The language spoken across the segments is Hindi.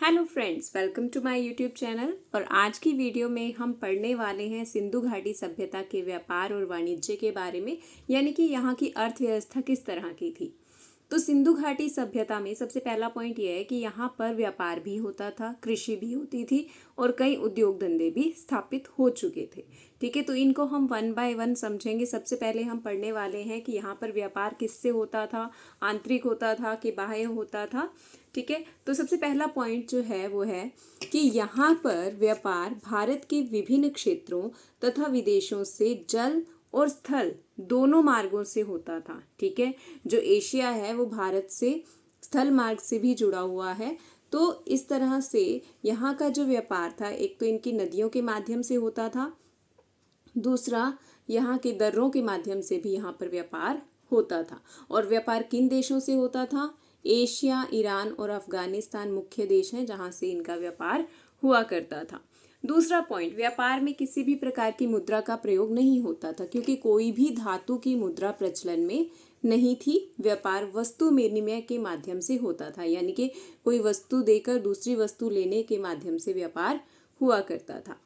Hello friends, welcome to my YouTube channel. और आज की वीडियो में हम पढ़ने वाले हैं सिंधु घाटी सभ्यता के व्यापार और वाणिज्य के बारे में, यानी कि यहाँ की अर्थव्यवस्था किस तरह की थी। तो सिंधु घाटी सभ्यता में सबसे पहला पॉइंट यह है कि यहाँ पर व्यापार भी होता था, कृषि भी होती थी और कई उद्योग धंधे भी स्थापित हो चुके थे। ठीक है, तो इनको हम वन बाय वन समझेंगे। सबसे पहले हम पढ़ने वाले हैं कि यहाँ पर व्यापार किससे होता था, आंतरिक होता था कि बाह्य होता था। ठीक है, तो सबसे पहला पॉइंट जो है वो है कि यहाँ पर व्यापार भारत के विभिन्न क्षेत्रों तथा विदेशों से जल और स्थल दोनों मार्गों से होता था। ठीक है, जो एशिया है वो भारत से स्थल मार्ग से भी जुड़ा हुआ है। तो इस तरह से यहाँ का जो व्यापार था, एक तो इनकी नदियों के माध्यम से होता था, दूसरा यहाँ के दर्रों के माध्यम से भी यहाँ पर व्यापार होता था। और व्यापार किन देशों से होता था? एशिया, ईरान और अफगानिस्तान मुख्य देश हैं जहाँ से इनका व्यापार हुआ करता था। दूसरा पॉइंट, व्यापार में किसी भी प्रकार की मुद्रा का प्रयोग नहीं होता था, क्योंकि कोई भी धातु की मुद्रा प्रचलन में नहीं थी। व्यापार वस्तु विनिमय के माध्यम से होता था, यानी कि कोई वस्तु देकर दूसरी वस्तु लेने के माध्यम से व्यापार हुआ करता था।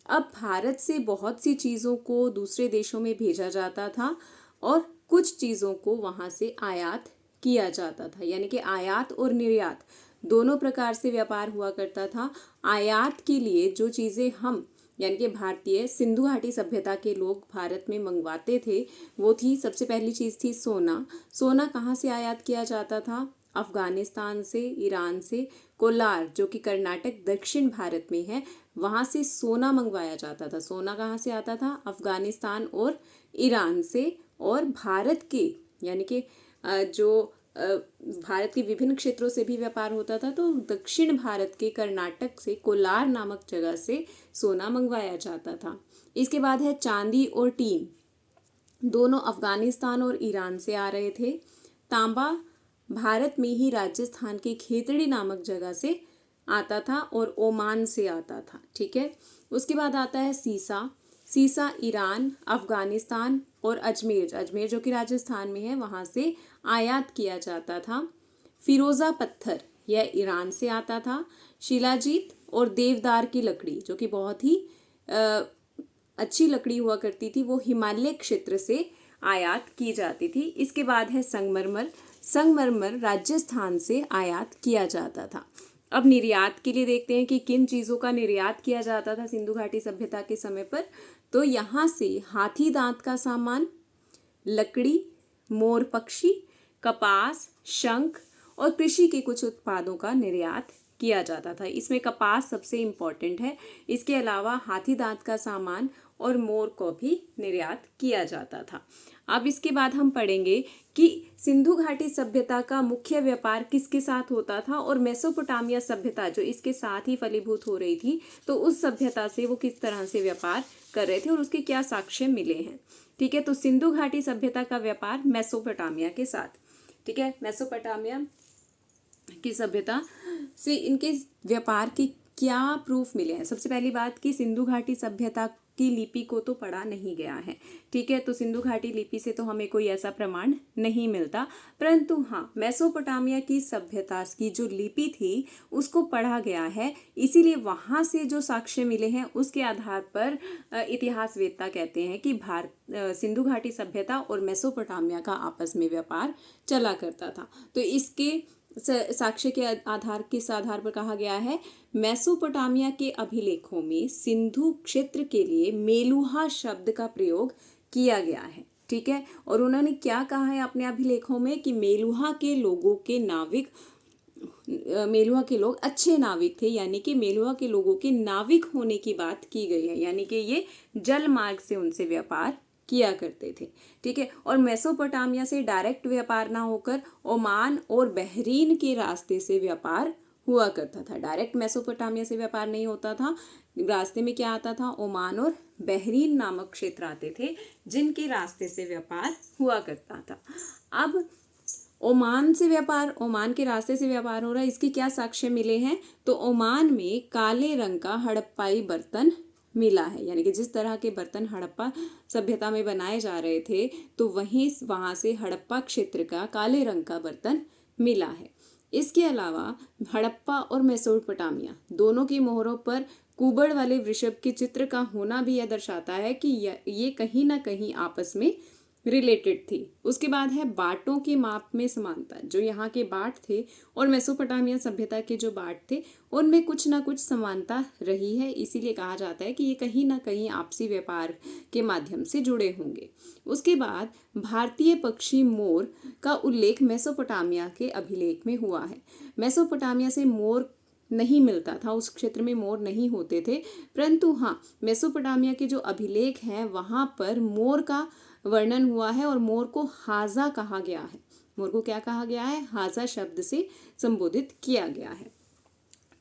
अब भारत से बहुत सी चीज़ों को दूसरे देशों में भेजा जाता था और कुछ चीज़ों को वहाँ से आयात किया जाता था, यानी कि आयात और निर्यात दोनों प्रकार से व्यापार हुआ करता था। आयात के लिए जो चीज़ें हम यानी कि भारतीय सिंधु घाटी सभ्यता के लोग भारत में मंगवाते थे वो थी, सबसे पहली चीज़ थी सोना। सोना कहाँ से आयात किया जाता था? अफगानिस्तान से, ईरान से। कोलार जो कि कर्नाटक दक्षिण भारत में है, वहाँ से सोना मंगवाया जाता था। सोना कहाँ से आता था? अफगानिस्तान और ईरान से। और भारत के यानी कि जो भारत के विभिन्न क्षेत्रों से भी व्यापार होता था। तो दक्षिण भारत के कर्नाटक से कोलार नामक जगह से सोना मंगवाया जाता था। इसके बाद है चांदी और टीन, दोनों अफगानिस्तान और ईरान से आ रहे थे। तांबा भारत में ही राजस्थान के खेतड़ी नामक जगह से आता था और ओमान से आता था। ठीक है, उसके बाद आता है सीसा। सीसा ईरान, अफगानिस्तान और अजमेर जो कि राजस्थान में है, वहाँ से आयात किया जाता था। फिरोज़ा पत्थर, यह ईरान से आता था। शिलाजीत और देवदार की लकड़ी जो कि बहुत ही अच्छी लकड़ी हुआ करती थी, वो हिमालय क्षेत्र से आयात की जाती थी। इसके बाद है संगमरमर। संगमरमर राजस्थान से आयात किया जाता था। अब निर्यात के लिए देखते हैं कि किन चीज़ों का निर्यात किया जाता था सिंधु घाटी सभ्यता के समय पर। तो यहाँ से हाथी दांत का सामान, लकड़ी, मोर पक्षी, कपास, शंख और कृषि के कुछ उत्पादों का निर्यात किया जाता था। इसमें कपास सबसे इम्पोर्टेंट है। इसके अलावा हाथी दांत का सामान और मोर को भी निर्यात किया जाता था। अब इसके बाद हम पढ़ेंगे कि सिंधु घाटी सभ्यता का मुख्य व्यापार किसके साथ होता था और मेसोपोटामिया सभ्यता जो इसके साथ ही फलीभूत हो रही थी, तो उस सभ्यता से वो किस तरह से व्यापार कर रहे थे और उसके क्या साक्ष्य मिले हैं। ठीक है, तो सिंधु घाटी सभ्यता का व्यापार मेसोपोटामिया के साथ। ठीक है, मेसोपोटामिया की सभ्यता से इनके व्यापार के क्या प्रूफ मिले हैं। सबसे पहली बात कि सिंधु घाटी सभ्यता की लिपि को तो पढ़ा नहीं गया है। ठीक है, तो सिंधु घाटी लिपि से तो हमें कोई ऐसा प्रमाण नहीं मिलता, परंतु हाँ, मेसोपोटामिया की सभ्यता की जो लिपि थी उसको पढ़ा गया है। इसीलिए वहाँ से जो साक्ष्य मिले हैं उसके आधार पर इतिहासवेत्ता कहते हैं कि सिंधु घाटी सभ्यता और मेसोपोटामिया का आपस में व्यापार चला करता था। तो इसके साक्ष्य के आधार किस आधार पर कहा गया है? मेसोपोटामिया के अभिलेखों में सिंधु क्षेत्र के लिए मेलुहा शब्द का प्रयोग किया गया है। ठीक है, और उन्होंने क्या कहा है अपने अभिलेखों में कि मेलुहा के लोगों के नाविक, मेलुहा के लोग अच्छे नाविक थे, यानी कि मेलुहा के लोगों के नाविक होने की बात की गई है, यानी कि ये जल मार्ग से उनसे व्यापार किया करते थे। ठीक है, और मेसोपोटामिया से डायरेक्ट व्यापार ना होकर ओमान और बहरीन के रास्ते से व्यापार हुआ करता था। डायरेक्ट मेसोपोटामिया से व्यापार नहीं होता था, रास्ते में क्या आता था? ओमान और बहरीन नामक क्षेत्र आते थे जिनके रास्ते से व्यापार हुआ करता था। अब ओमान से व्यापार, ओमान के रास्ते से व्यापार हो रहा है, इसके क्या साक्ष्य मिले हैं? तो ओमान में काले रंग का हड़प्पाई बर्तन मिला है, यानी कि जिस तरह के बर्तन हड़प्पा सभ्यता में बनाए जा रहे थे, तो वहाँ से हड़प्पा क्षेत्र का काले रंग का बर्तन मिला है। इसके अलावा हड़प्पा और मेसोपोटामिया दोनों की मोहरों पर कुबड़ वाले वृषभ के चित्र का होना भी यह दर्शाता है कि ये कहीं ना कहीं आपस में रिलेटेड थी। उसके बाद है बाटों के माप में समानता। जो यहाँ के बाट थे और मेसोपोटामिया सभ्यता के जो बाट थे उनमें कुछ ना कुछ समानता रही है, इसीलिए कहा जाता है कि ये कहीं ना कहीं आपसी व्यापार के माध्यम से जुड़े होंगे। उसके बाद भारतीय पक्षी मोर का उल्लेख मेसोपोटामिया के अभिलेख में हुआ है। मेसोपोटामिया से मोर नहीं मिलता था, उस क्षेत्र में मोर नहीं होते थे, परंतु हाँ मेसोपोटामिया के जो अभिलेख हैं वहाँ पर मोर का वर्णन हुआ है और मोर को हाजा कहा गया है। मोर को क्या कहा गया है? हाजा शब्द से संबोधित किया गया है।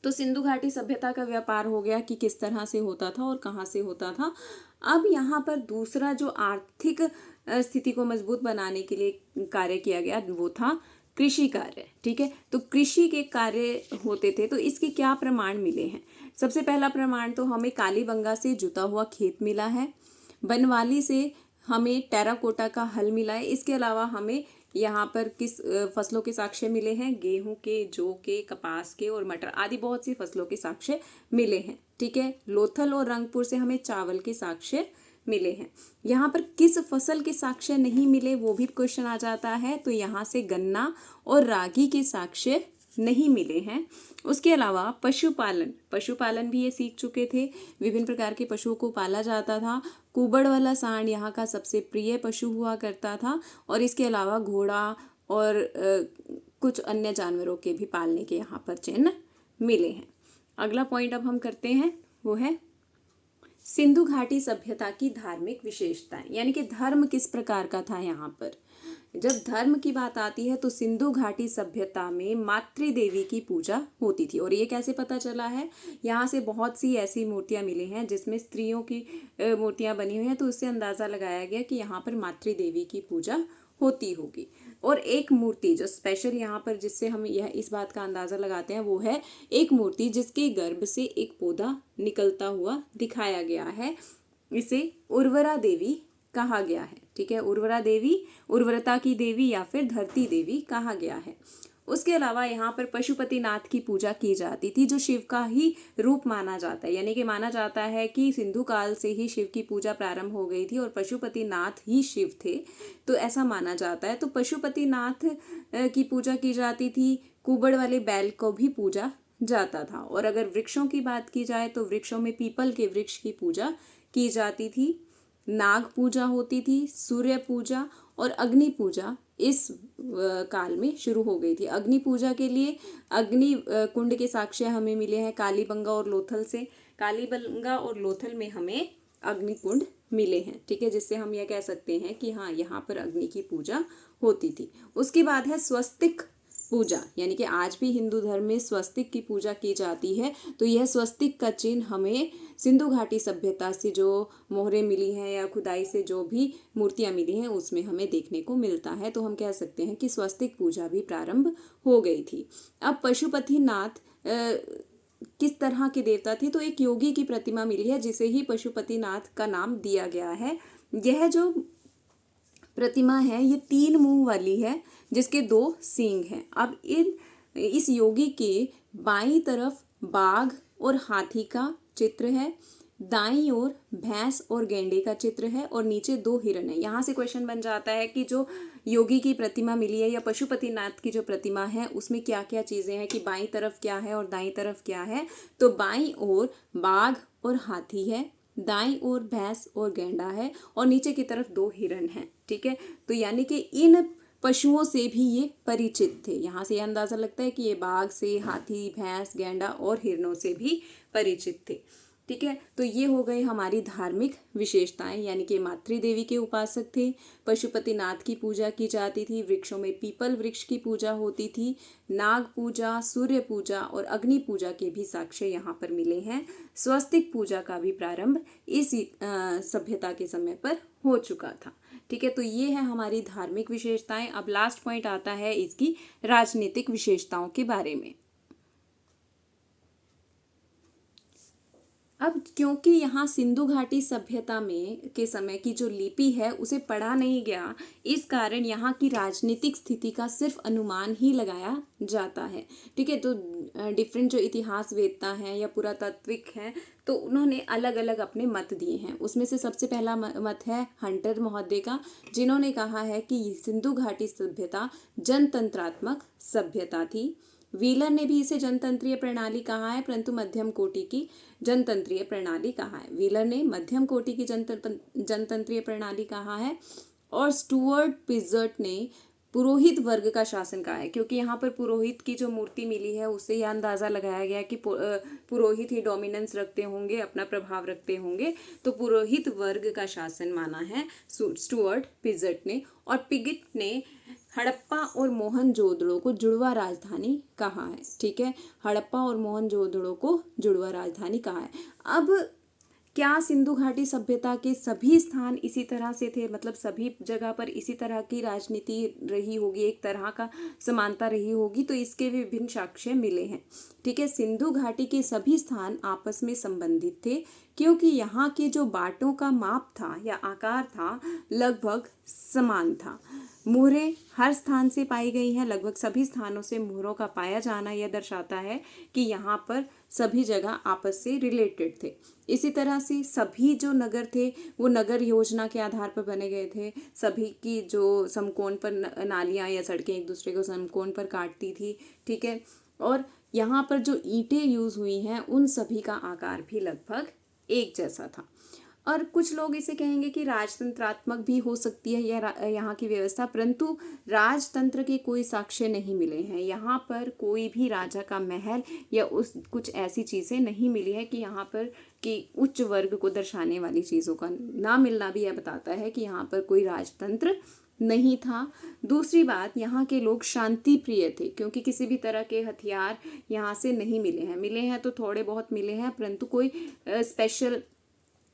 तो सिंधु घाटी सभ्यता का व्यापार हो गया कि किस तरह से होता था और कहाँ से होता था। अब यहाँ पर दूसरा जो आर्थिक स्थिति को मजबूत बनाने के लिए कार्य किया गया वो था कृषि कार्य। ठीक है, तो कृषि के कार्य होते थे, तो इसके क्या प्रमाण मिले हैं? सबसे पहला प्रमाण तो हमें कालीबंगा से जुता हुआ खेत मिला है, बनवाली से हमें टेराकोटा का हल मिला है। इसके अलावा हमें यहाँ पर किस फसलों के साक्ष्य मिले हैं? गेहूं के, जौ के, कपास के और मटर आदि बहुत सी फसलों के साक्ष्य मिले हैं। ठीक है, लोथल और रंगपुर से हमें चावल के साक्ष्य मिले हैं। यहाँ पर किस फसल के साक्ष्य नहीं मिले वो भी क्वेश्चन आ जाता है, तो यहाँ से गन्ना और रागी के साक्ष्य नहीं मिले हैं। उसके अलावा पशुपालन भी ये सीख चुके थे, विभिन्न प्रकार के पशुओं को पाला जाता था। कुबड़ वाला सांड यहाँ का सबसे प्रिय पशु हुआ करता था और इसके अलावा घोड़ा और कुछ अन्य जानवरों के भी पालने के यहाँ पर चिन्ह मिले हैं। अगला पॉइंट अब हम करते हैं वो है सिंधु घाटी सभ्यता की धार्मिक विशेषताएं, यानी कि धर्म किस प्रकार का था यहाँ पर। जब धर्म की बात आती है तो सिंधु घाटी सभ्यता में मातृ देवी की पूजा होती थी। और ये कैसे पता चला है? यहाँ से बहुत सी ऐसी मूर्तियाँ मिली हैं जिसमें स्त्रियों की मूर्तियाँ बनी हुई हैं, तो उससे अंदाज़ा लगाया गया कि यहाँ पर मातृ देवी की पूजा होती होगी। और एक मूर्ति जो स्पेशल यहाँ पर जिससे हम यह इस बात का अंदाज़ा लगाते हैं वो है एक मूर्ति जिसके गर्भ से एक पौधा निकलता हुआ दिखाया गया है। इसे उर्वरा देवी कहा गया है। ठीक है, उर्वरा देवी उर्वरता की देवी या फिर धरती देवी कहा गया है। उसके अलावा यहाँ पर पशुपतिनाथ की पूजा की जाती थी जो शिव का ही रूप माना जाता है, यानी कि माना जाता है कि सिंधु काल से ही शिव की पूजा प्रारंभ हो गई थी और पशुपतिनाथ ही शिव थे, तो ऐसा माना जाता है। तो पशुपतिनाथ की पूजा की जाती थी, कुबड़ वाले बैल को भी पूजा जाता था। और अगर वृक्षों की बात की जाए तो वृक्षों में पीपल के वृक्ष की पूजा की जाती थी, नाग पूजा होती थी, सूर्य पूजा और अग्नि पूजा इस काल में शुरू हो गई थी। अग्नि पूजा के लिए अग्नि कुंड के साक्ष्य हमें मिले हैं कालीबंगा और लोथल से। कालीबंगा और लोथल में हमें अग्नि कुंड मिले हैं। ठीक है, जिससे हम यह कह सकते हैं कि हाँ यहाँ पर अग्नि की पूजा होती थी। उसके बाद है स्वस्तिक पूजा, यानी कि आज भी हिंदू धर्म में स्वस्तिक की पूजा की जाती है। तो यह स्वस्तिक का चिन्ह हमें सिंधु घाटी सभ्यता से जो मोहरें मिली हैं या खुदाई से जो भी मूर्तियां मिली हैं उसमें हमें देखने को मिलता है। तो हम कह सकते हैं कि स्वस्तिक पूजा भी प्रारंभ हो गई थी। अब पशुपतिनाथ किस तरह के देवता थे? तो एक योगी की प्रतिमा मिली है जिसे ही पशुपतिनाथ का नाम दिया गया है। यह जो प्रतिमा है ये 3 मुंह वाली है जिसके 2 सींग हैं। अब इस योगी के बाईं तरफ बाघ और हाथी का चित्र है, दाईं ओर भैंस और गेंडे का चित्र है और नीचे 2 हिरण है। यहाँ से क्वेश्चन बन जाता है कि जो योगी की प्रतिमा मिली है या पशुपतिनाथ की जो प्रतिमा है उसमें क्या क्या चीज़ें हैं, कि बाईं तरफ क्या है और दाईं तरफ क्या है। तो बाईं ओर बाघ और हाथी है, दाईं ओर भैंस और गेंडा है और नीचे की तरफ 2 हिरण हैं। ठीक है, तो यानी कि इन पशुओं से भी ये परिचित थे। यहाँ से यह अंदाजा लगता है कि ये बाघ से, हाथी, भैंस, गेंडा और हिरणों से भी परिचित थे। ठीक है, तो ये हो गई हमारी धार्मिक विशेषताएं, यानी कि मातृ देवी के उपासक थे, पशुपतिनाथ की पूजा की जाती थी, वृक्षों में पीपल वृक्ष की पूजा होती थी, नाग पूजा, सूर्य पूजा और अग्नि पूजा के भी साक्ष्य यहाँ पर मिले हैं। स्वस्तिक पूजा का भी प्रारंभ इस सभ्यता के समय पर हो चुका था। ठीक है, तो ये है हमारी धार्मिक विशेषताएं। अब लास्ट पॉइंट आता है इसकी राजनीतिक विशेषताओं के बारे में। अब क्योंकि यहाँ सिंधु घाटी सभ्यता में के समय की जो लिपि है उसे पढ़ा नहीं गया, इस कारण यहाँ की राजनीतिक स्थिति का सिर्फ अनुमान ही लगाया जाता है। ठीक है, तो डिफरेंट जो इतिहासवेत्ता हैं या पुरातात्विक हैं तो उन्होंने अलग अलग अपने मत दिए हैं। उसमें से सबसे पहला मत है हंटर महोदय का, जिन्होंने कहा है कि सिंधु घाटी सभ्यता जनतंत्रात्मक सभ्यता थी। व्हीलर ने भी इसे जनतंत्रीय प्रणाली कहा है, परंतु मध्यम कोटि की जनतंत्रीय प्रणाली कहा है। व्हीलर ने मध्यम कोटि की जनतंत्रीय प्रणाली कहा है। और स्टुअर्ट पिजर्ट ने पुरोहित वर्ग का शासन कहा है, क्योंकि यहाँ पर पुरोहित की जो मूर्ति मिली है उससे यह अंदाजा लगाया गया कि पुरोहित ही डोमिनेंस रखते होंगे, अपना प्रभाव रखते होंगे, तो पुरोहित वर्ग का शासन माना है स्टुअर्ट पिजर्ट ने। और पिगेट ने हड़प्पा और मोहनजोदड़ो को जुड़वा राजधानी कहा है। ठीक है, हड़प्पा और मोहनजोदड़ो को जुड़वा राजधानी कहा है। अब क्या सिंधु घाटी सभ्यता के सभी स्थान इसी तरह से थे, मतलब सभी जगह पर इसी तरह की राजनीति रही होगी, एक तरह का समानता रही होगी? तो इसके भी विभिन्न साक्ष्य मिले हैं। ठीक है, सिंधु घाटी के सभी स्थान आपस में संबंधित थे, क्योंकि यहाँ के जो बाटों का माप था या आकार था लगभग समान था। मुहरें हर स्थान से पाई गई हैं, लगभग सभी स्थानों से मुहरों का पाया जाना यह दर्शाता है कि यहाँ पर सभी जगह आपस से रिलेटेड थे। इसी तरह से सभी जो नगर थे वो नगर योजना के आधार पर बने गए थे। सभी की जो समकोण पर नालियाँ या सड़कें एक दूसरे को समकोण पर काटती थी। ठीक है, और यहाँ पर जो ईंटें यूज़ हुई हैं उन सभी का आकार भी लगभग एक जैसा था। और कुछ लोग इसे कहेंगे कि राजतंत्रात्मक भी हो सकती है यहाँ की व्यवस्था, परंतु राजतंत्र के कोई साक्ष्य नहीं मिले हैं। यहाँ पर कोई भी राजा का महल या उस कुछ ऐसी चीज़ें नहीं मिली है कि यहाँ पर कि उच्च वर्ग को दर्शाने वाली चीज़ों का ना मिलना भी यह बताता है कि यहाँ पर कोई राजतंत्र नहीं था। दूसरी बात, यहाँ के लोग शांति प्रिय थे, क्योंकि किसी भी तरह के हथियार यहाँ से नहीं मिले हैं तो थोड़े बहुत मिले हैं, परंतु कोई स्पेशल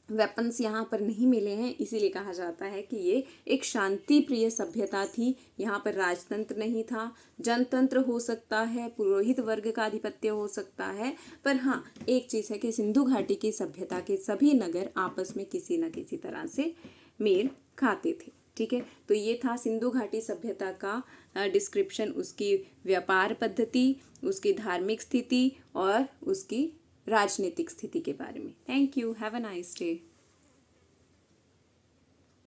वेपन्स यहाँ पर नहीं मिले हैं। इसीलिए कहा जाता है कि ये एक शांति प्रिय सभ्यता थी। यहाँ पर राजतंत्र नहीं था। जनतंत्र हो सकता है, पुरोहित वर्ग का आधिपत्य हो सकता है, पर हाँ एक चीज़ है कि सिंधु घाटी की सभ्यता के सभी नगर आपस में किसी न किसी तरह से मेल खाते थे। ठीक है, तो ये था सिंधु घाटी सभ्यता का डिस्क्रिप्शन, उसकी व्यापार पद्धति, उसकी धार्मिक स्थिति और उसकी राजनीतिक स्थिति के बारे में। Thank you, have a nice day.